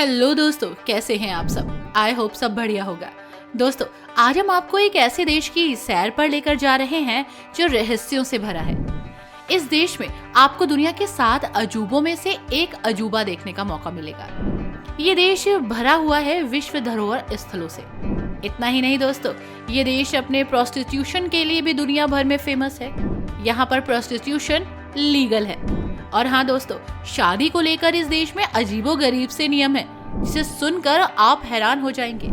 Hello दोस्तों, कैसे हैं आप सब। आई होप सब बढ़िया होगा। दोस्तों, आज हम आपको एक ऐसे देश की सैर पर लेकर जा रहे हैं जो रहस्यों से भरा है। इस देश में आपको दुनिया के 7 अजूबों में से एक अजूबा देखने का मौका मिलेगा। ये देश भरा हुआ है विश्व धरोहर स्थलों से। इतना ही नहीं दोस्तों, ये देश अपने प्रोस्टिट्यूशन के लिए भी दुनिया भर में फेमस है। यहाँ पर प्रोस्टिट्यूशन लीगल है। और हाँ दोस्तों, शादी को लेकर इस देश में अजीबोगरीब से नियम है जिसे सुनकर आप हैरान हो जाएंगे।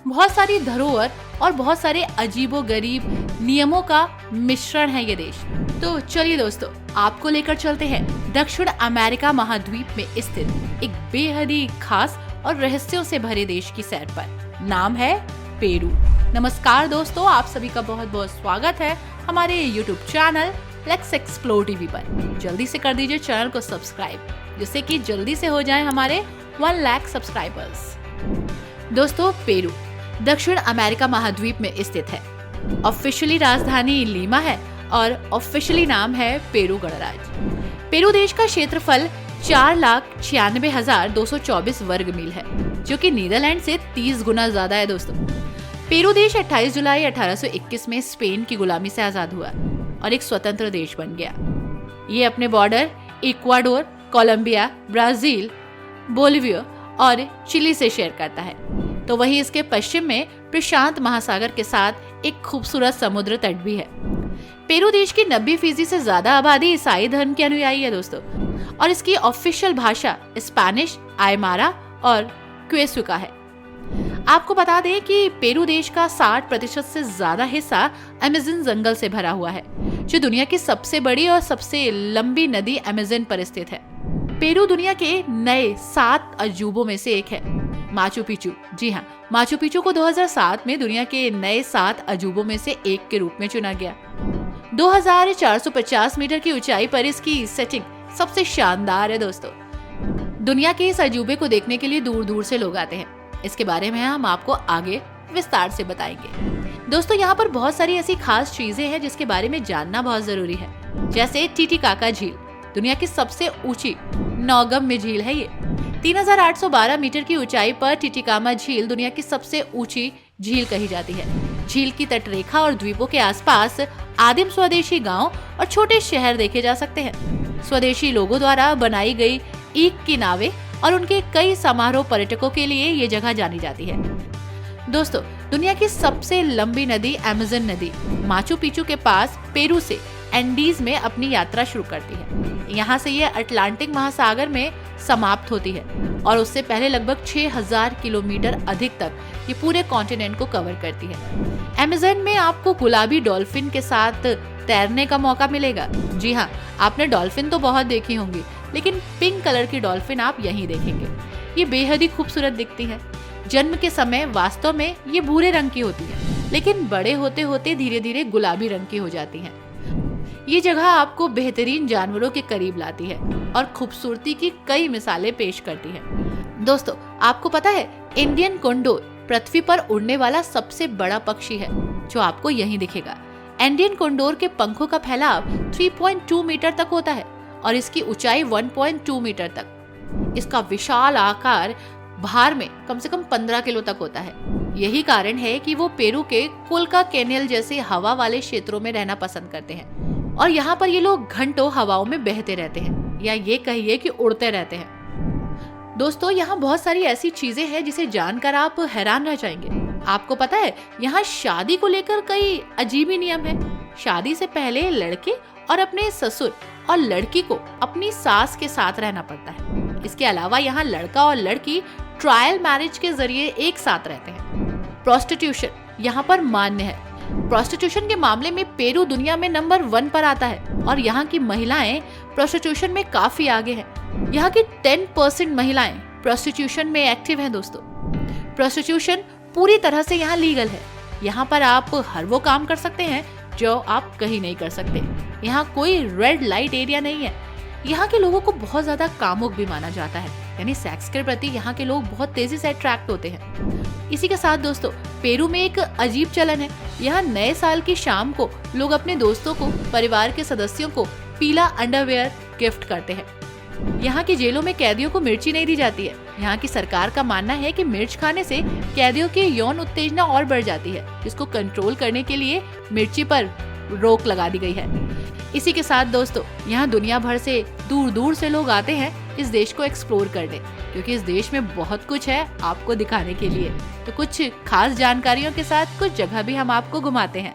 बहुत सारी धरोहर और बहुत सारे अजीबोगरीब नियमों का मिश्रण है ये देश। तो चलिए दोस्तों, आपको लेकर चलते हैं दक्षिण अमेरिका महाद्वीप में स्थित एक बेहद ही खास और रहस्यों से भरे देश की सैर पर। नाम है पेरू। नमस्कार दोस्तों, आप सभी का बहुत बहुत स्वागत है हमारे YouTube channel let's explore TV पर। जल्दी से कर दीजिए चैनल को सब्सक्राइब, जिससे कि जल्दी से हो जाए हमारे 1 लाख सब्सक्राइबर्स। दोस्तों, पेरू दक्षिण अमेरिका महाद्वीप में स्थित है। ऑफिशियली राजधानी लीमा है और ऑफिशियली नाम है पेरू गणराज्य। पेरू देश का क्षेत्रफल 4,96,224 वर्ग मील है, जो कि नीदरलैंड से 30 गुना ज्यादा है। दोस्तों, पेरू देश 28 जुलाई 1821 में स्पेन की गुलामी से आजाद हुआ और एक स्वतंत्र देश बन गया। ये अपने border Ecuador, Colombia, Brazil, Bolivia और चिली से शेयर करता है। तो वहीं इसके पश्चिम में प्रशांत महासागर के साथ एक खूबसूरत समुद्र तट भी है। पेरू देश की 90% से ज्यादा आबादी ईसाई धर्म के अनुयायी है दोस्तों, और इसकी ऑफिशियल भाषा स्पेनिश, आयमारा और क्वेसुका है। आपको बता दें कि पेरू देश का 60% से ज्यादा हिस्सा अमेज़न जंगल से भरा हुआ है, जो दुनिया की सबसे बड़ी और सबसे लंबी नदी अमेज़न पर स्थित है। पेरू दुनिया के नए 7 अजूबों में से एक है। माचू पिचू, जी हाँ, माचू पिचू को 2007 में दुनिया के नए 7 अजूबों में से एक के रूप में चुना गया। 2450 मीटर की ऊंचाई पर इसकी सेटिंग सबसे शानदार है। दोस्तों, दुनिया के इस अजूबे को देखने के लिए दूर दूर से लोग आते हैं। इसके बारे में हम आपको आगे विस्तार से बताएंगे। दोस्तों, यहाँ पर बहुत सारी ऐसी खास चीजें हैं जिसके बारे में जानना बहुत जरूरी है। जैसे टिटिकाका झील, दुनिया की सबसे ऊंची नौगम्य झील है। ये 3812 मीटर की ऊंचाई पर टिटिकामा झील दुनिया की सबसे ऊंची झील कही जाती है। झील की तटरेखा और द्वीपों के आसपास आदिम स्वदेशी गांव और छोटे शहर देखे जा सकते हैं। स्वदेशी लोगों द्वारा बनाई गई ईक की नावें और उनके कई समारोह पर्यटकों के लिए ये जगह जानी जाती है। दोस्तों, दुनिया की सबसे लंबी नदी अमेज़न नदी माचू पिचू के पास पेरू से एंडीज में अपनी यात्रा शुरू करती है। यहाँ से ये अटलांटिक महासागर में समाप्त होती है और उससे पहले लगभग 6000 किलोमीटर अधिक तक ये पूरे कॉन्टिनेंट को कवर करती है। अमेज़न में आपको गुलाबी डॉल्फिन के साथ तैरने का मौका मिलेगा। जी हाँ, आपने डॉल्फिन तो बहुत देखी होंगी, लेकिन पिंक कलर की डॉल्फिन आप यहीं देखेंगे। ये बेहद ही खूबसूरत दिखती है। जन्म के समय वास्तव में ये भूरे रंग की होती है, लेकिन बड़े होते होते धीरे धीरे गुलाबी रंग की हो जाती हैं। ये जगह आपको बेहतरीन जानवरों के करीब लाती है और खूबसूरती की कई मिसालें पेश करती है। दोस्तों, आपको पता है इंडियन कोंडोर पृथ्वी पर उड़ने वाला सबसे बड़ा पक्षी है, जो आपको यहीं दिखेगा। इंडियन कोंडोर के पंखों का फैलाव 3.2 मीटर तक होता है और इसकी ऊंचाई 1.2 मीटर तक। इसका विशाल आकार भार में कम से कम 15 किलो तक होता है। यही कारण है कि वो पेरू के कोलका कैनेल जैसे हवा वाले क्षेत्रों में रहना पसंद करते हैं और यहाँ पर ये लोग घंटों हवाओं में बहते रहते हैं, या ये कहिए कि उड़ते रहते हैं। दोस्तों, यहाँ बहुत सारी ऐसी चीजें हैं जिसे जानकर आप हैरान रह जाएंगे। आपको पता है, यहाँ शादी को लेकर कई अजीब ही नियम है। शादी से पहले लड़के और अपने ससुर और लड़की को अपनी सास के साथ रहना पड़ता है। इसके अलावा यहाँ लड़का और लड़की ट्रायल मैरिज के जरिए एक साथ रहते हैं। प्रोस्टिट्यूशन यहाँ पर मान्य है। प्रोस्टिट्यूशन के मामले में पेरू दुनिया में नंबर 1 पर आता है और यहाँ की महिलाएं प्रोस्टिट्यूशन में काफी आगे हैं। यहाँ की 10% महिलाएं प्रोस्टिट्यूशन में एक्टिव हैं। दोस्तों, प्रोस्टिट्यूशन पूरी तरह से यहाँ लीगल है। यहाँ पर आप हर वो काम कर सकते हैं जो आप कहीं नहीं कर सकते। यहाँ कोई रेड लाइट एरिया नहीं है। यहाँ के लोगों को बहुत ज्यादा कामुक भी माना जाता है, यानी सेक्स के प्रति यहाँ के लोग बहुत तेजी से अट्रैक्ट होते हैं। इसी के साथ दोस्तों, पेरू में एक अजीब चलन है। यहाँ नए साल की शाम को लोग अपने दोस्तों को, परिवार के सदस्यों को पीला अंडरवेयर गिफ्ट करते हैं। यहाँ की जेलों में कैदियों को मिर्ची नहीं दी जाती है। यहाँ की सरकार का मानना है कि मिर्च खाने से कैदियों की यौन उत्तेजना और बढ़ जाती है, जिसको कंट्रोल करने के लिए मिर्ची पर रोक लगा दी गई है। इसी के साथ दोस्तों, यहाँ दुनिया भर से दूर दूर से लोग आते हैं इस देश को एक्सप्लोर करने, क्योंकि इस देश में बहुत कुछ है आपको दिखाने के लिए। तो कुछ खास जानकारियों के साथ कुछ जगह भी हम आपको घुमाते हैं।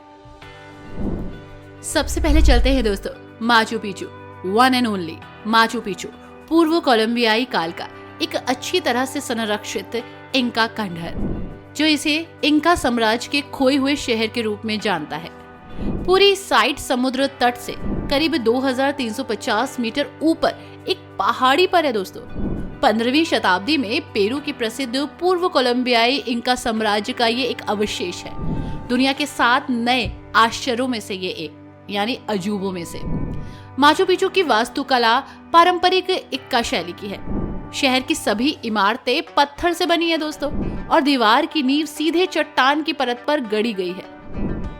सबसे पहले चलते हैं दोस्तों Machu Picchu, one and only Machu Picchu, पूर्व कोलंबियाई काल का एक अच्छी तरह से संरक्षित इंका खंडहर, जो इसे इंका साम्राज्य के खोए हुए शहर के रूप में जानता है। पूरी साइट समुद्र तट से करीब 2350 मीटर ऊपर एक पहाड़ी पर है दोस्तों। 15वीं शताब्दी में पेरू की प्रसिद्ध पूर्व कोलंबियाई इंका साम्राज्य का ये एक अवशेष है। दुनिया के 7 नए आश्चर्यों में से ये एक, यानी अजूबों में से। माचू पिचू की वास्तुकला पारंपरिक इक्का शैली की है। शहर की सभी इमारतें पत्थर से बनी है दोस्तों, और दीवार की नींव सीधे चट्टान की परत पर गड़ी गई है।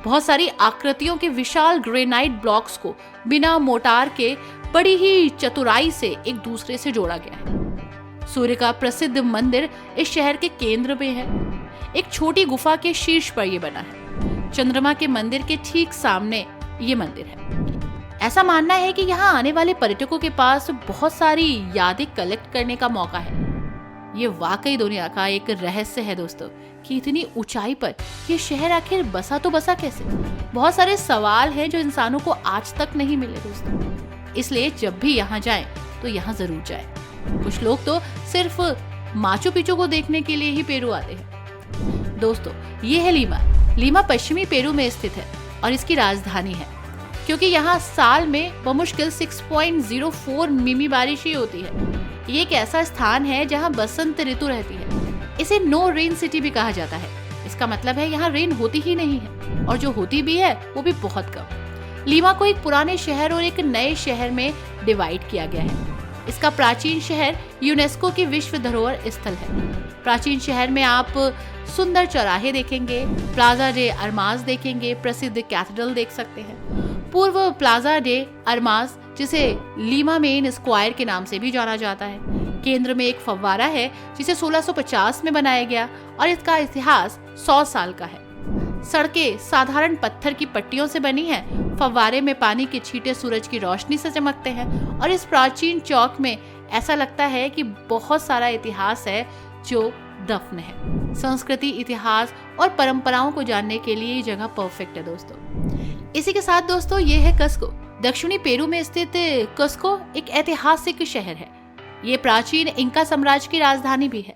बहुत सारी आकृतियों के विशाल ग्रेनाइट ब्लॉक्स को बिना मोटार के बड़ी ही चतुराई से एक दूसरे से जोड़ा गया है। सूर्य का प्रसिद्ध मंदिर इस शहर के केंद्र में है। एक छोटी गुफा के शीर्ष पर यह बना है। चंद्रमा के मंदिर के ठीक सामने ये मंदिर है। ऐसा मानना है कि यहाँ आने वाले पर्यटकों के पास बहुत सारी यादें कलेक्ट करने का मौका है। ये वाकई दुनिया का एक रहस्य है दोस्तों, कि इतनी ऊंचाई पर ये शहर आखिर बसा तो बसा कैसे। बहुत सारे सवाल हैं जो इंसानों को आज तक नहीं मिले दोस्तों। इसलिए जब भी यहाँ जाएं तो यहाँ जरूर जाएं। कुछ लोग तो सिर्फ माचू पिचू को देखने के लिए ही पेरू आते हैं। दोस्तों ये है लीमा। लीमा पश्चिमी पेरू में स्थित है और इसकी राजधानी है, क्योंकि यहाँ साल में बमुश्किल 6.04 मिमी बारिश ही होती है। ये एक ऐसा स्थान है जहाँ बसंत ऋतु रहती है। इसे नो रेन सिटी भी कहा जाता है। इसका मतलब है यहाँ रेन होती ही नहीं है, और जो होती भी है वो भी बहुत कम। लीमा को एक पुराने शहर और एक नए शहर में डिवाइड किया गया है। इसका प्राचीन शहर यूनेस्को की विश्व धरोहर स्थल है। प्राचीन शहर में आप सुंदर चौराहे देखेंगे, प्लाजा डे अरमास देखेंगे, प्रसिद्ध कैथेड्रल देख सकते हैं। पूर्व प्लाजा डे अरमास, जिसे लीमा मेन स्क्वायर के नाम से भी जाना जाता है, केंद्र में एक फव्वारा है जिसे 1650 में बनाया गया और इसका इतिहास 100 साल का है। सड़कें साधारण पत्थर की पट्टियों से बनी हैं। फव्वारे में पानी के छींटे सूरज की रोशनी से चमकते हैं और इस प्राचीन चौक में ऐसा लगता है कि बहुत सारा इतिहास है जो दफन है। संस्कृति, इतिहास और परंपराओं को जानने के लिए ये जगह परफेक्ट है दोस्तों। इसी के साथ दोस्तों ये है कस्को। दक्षिणी पेरू में स्थित कस्को एक ऐतिहासिक शहर है। ये प्राचीन इंका साम्राज्य की राजधानी भी है।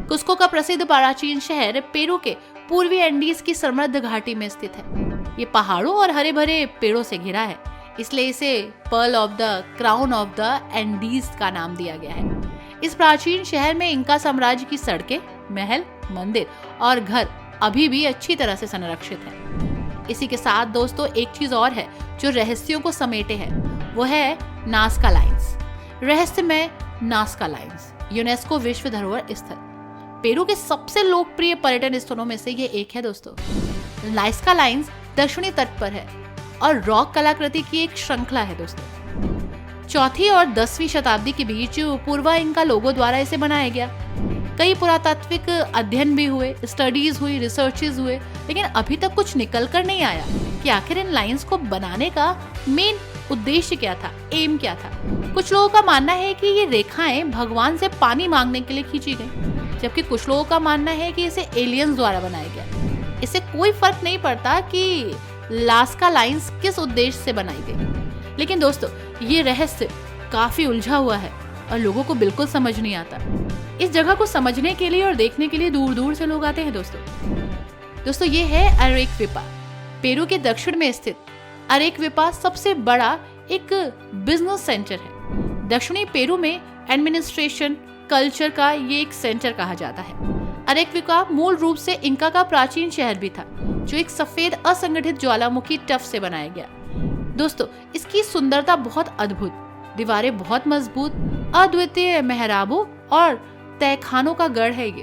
कुस्को का प्रसिद्ध प्राचीन शहर पेरू के पूर्वी एंडीज की समृद्ध घाटी में स्थित है। ये पहाड़ों और हरे भरे पेड़ों से घिरा है, इसलिए इसे pearl of the crown of the Andes का नाम दिया गया है। इस प्राचीन शहर में इंका साम्राज्य की सड़कें, महल, मंदिर और घर अभी भी अच्छी तरह से संरक्षित है। इसी के साथ दोस्तों एक चीज और है जो रहस्यों को समेटे है, वो है नास्का लाइन्स। रहस्यमय नास्का लाइन्स यूनेस्को विश्व धरोहर स्थल पेरू के सबसे लोकप्रिय पर्यटन स्थलों में से ये एक है दोस्तों। नास्का लाइन्स दक्षिणी तट पर है और रॉक कलाकृति की एक श्रृंखला है दोस्तों। 4वीं और 10वीं शताब्दी के बीच पूर्वा इंका लोगों द्वारा इसे बनाया गया। कई पुरातात्विक अध्ययन भी हुए, स्टडीज हुई, रिसर्चेज हुए, लेकिन अभी तक कुछ निकल कर नहीं आया कि आखिर इन लाइन्स को बनाने का मेन उद्देश्य क्या था, एम क्या था। कुछ लोगों का मानना है कि ये रेखाएं भगवान से पानी मांगने के लिए खींची गई, जबकि कुछ लोगों का मानना है कि इसे एलियंस द्वारा बनाया गया। इससे कोई फर्क नहीं पड़ता कि नास्का लाइन्स किस उद्देश्य से बनाई गई, लेकिन दोस्तों ये रहस्य काफी उलझा हुआ है और लोगों को बिल्कुल समझ नहीं आता। इस जगह को समझने के लिए और देखने के लिए दूर दूर से लोग आते हैं दोस्तों ये है अरेक्विपा। पेरू के दक्षिण में स्थित अरेक्विपा सबसे बड़ा एक बिजनेस सेंटर है। दक्षिणी पेरू में एडमिनिस्ट्रेशन, कल्चर का ये एक सेंटर कहा जाता है। अरेक्विपा मूल रूप से इंका का प्राचीन शहर भी था, जो एक सफेद असंगठित ज्वालामुखी टफ से बनाया गया। दोस्तों इसकी सुंदरता बहुत अद्भुत, दीवारें बहुत मजबूत, अद्वितीय मेहराबों और तहखानों का गढ़ है ये,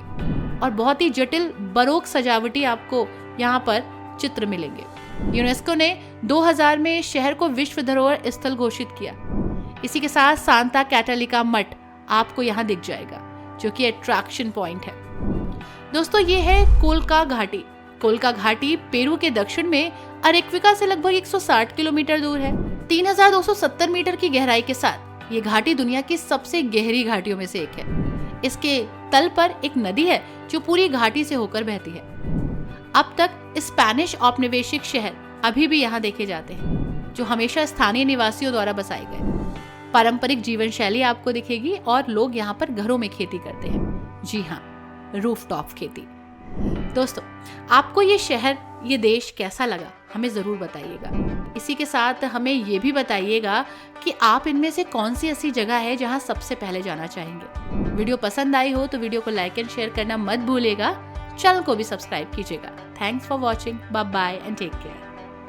और बहुत ही जटिल बरोक सजावटी आपको यहाँ पर चित्र मिलेंगे। यूनेस्को ने 2000 में शहर को विश्व धरोहर स्थल घोषित किया। इसी के साथ सांता कैटालिका मठ आपको यहाँ दिख जाएगा, जो कि अट्रैक्शन पॉइंट है। दोस्तों ये है कोलका घाटी। कोलका घाटी पेरू के दक्षिण में अरेक्विका से लगभग 160 किलोमीटर दूर है। 3270 मीटर की गहराई के साथ ये घाटी दुनिया की सबसे गहरी घाटियों में से एक है। इसके तल पर एक नदी है जो पूरी घाटी से होकर बहती है। अब तक स्पेनिश औपनिवेशिक शहर अभी भी यहाँ देखे जाते हैं, जो हमेशा स्थानीय निवासियों द्वारा बसाए गए। पारंपरिक जीवन शैली आपको दिखेगी और लोग यहाँ पर घरों में खेती करते हैं। जी हाँ, रूफटॉप खेती। दोस्तों आपको ये शहर, ये देश कैसा लगा हमें ज़रूर बताइएगा। इसी के साथ हमें ये भी बताइएगा कि आप इनमें से कौन सी ऐसी जगह है जहां सबसे पहले जाना चाहेंगे। वीडियो पसंद आई हो तो वीडियो को लाइक एंड शेयर करना मत भूलिएगा। चैनल को भी सब्सक्राइब कीजिएगा। Thanks for watching. Bye bye and take care.